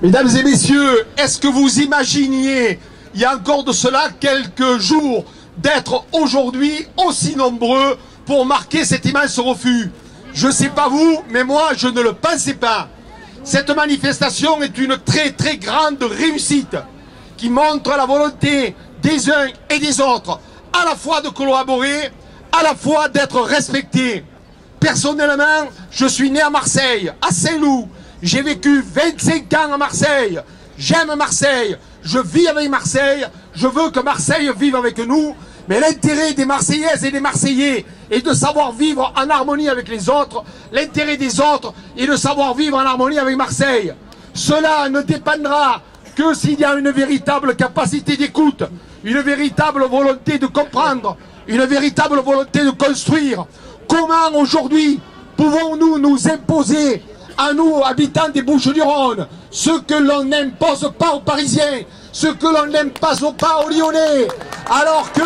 Mesdames et messieurs, est-ce que vous imaginiez, il y a encore de cela quelques jours, d'être aujourd'hui aussi nombreux pour marquer cet immense refus? Je ne sais pas vous, mais moi, je ne le pensais pas. Cette manifestation est une très très grande réussite qui montre la volonté des uns et des autres, à la fois de collaborer, à la fois d'être respectés. Personnellement, je suis né à Marseille, à Saint-Loup. J'ai vécu 25 ans à Marseille. J'aime Marseille. Je vis avec Marseille. Je veux que Marseille vive avec nous. Mais l'intérêt des Marseillaises et des Marseillais est de savoir vivre en harmonie avec les autres. L'intérêt des autres est de savoir vivre en harmonie avec Marseille. Cela ne dépendra que s'il y a une véritable capacité d'écoute, une véritable volonté de comprendre, une véritable volonté de construire. Comment aujourd'hui pouvons-nous nous imposer à nous, habitants des Bouches-du-Rhône, ce que l'on n'impose pas aux Parisiens, ce que l'on n'impose pas aux Lyonnais, alors que,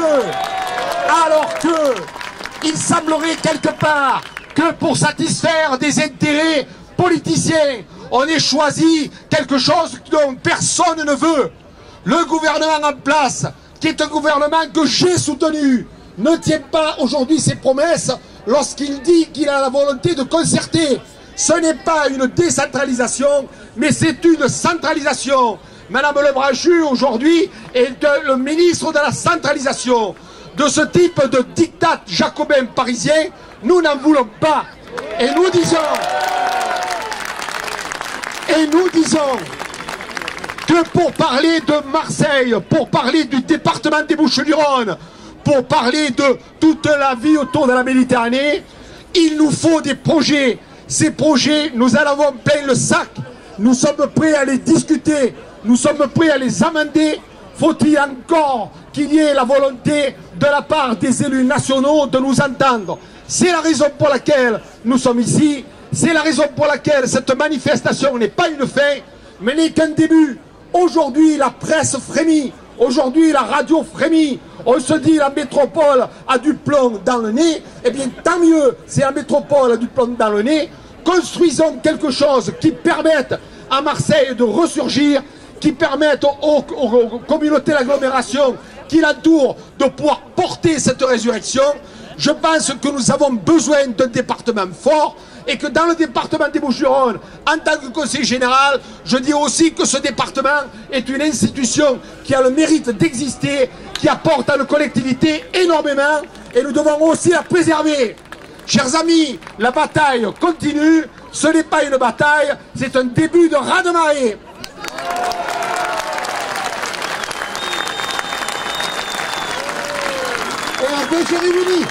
il semblerait quelque part que pour satisfaire des intérêts politiciens, on ait choisi quelque chose dont personne ne veut. Le gouvernement en place, qui est un gouvernement que j'ai soutenu, ne tient pas aujourd'hui ses promesses lorsqu'il dit qu'il a la volonté de concerter. Ce n'est pas une décentralisation, mais c'est une centralisation. Madame Lebranchu, aujourd'hui, est le ministre de la centralisation. De ce type de diktat jacobin parisien, nous n'en voulons pas. Et nous disons que pour parler de Marseille, pour parler du département des Bouches-du-Rhône, pour parler de toute la vie autour de la Méditerranée, il nous faut des projets. Ces projets, nous en avons plein le sac. Nous sommes prêts à les discuter. Nous sommes prêts à les amender. Faut-il encore qu'il y ait la volonté de la part des élus nationaux de nous entendre? C'est la raison pour laquelle nous sommes ici. C'est la raison pour laquelle cette manifestation n'est pas une fin, mais n'est qu'un début. Aujourd'hui, la presse frémit. Aujourd'hui, la radio frémit. On se dit la métropole a du plomb dans le nez. Eh bien, tant mieux, si la métropole a du plomb dans le nez. Construisons quelque chose qui permette à Marseille de ressurgir, qui permette aux communautés d'agglomération qui l'entourent de pouvoir porter cette résurrection. Je pense que nous avons besoin d'un département fort et que dans le département des Bouches-du-Rhône, en tant que conseiller général, je dis aussi que ce département est une institution qui a le mérite d'exister, qui apporte à nos collectivités énormément et nous devons aussi la préserver. Chers amis, la bataille continue, ce n'est pas une bataille, c'est un début de raz-de-marée. Et après cérémonie.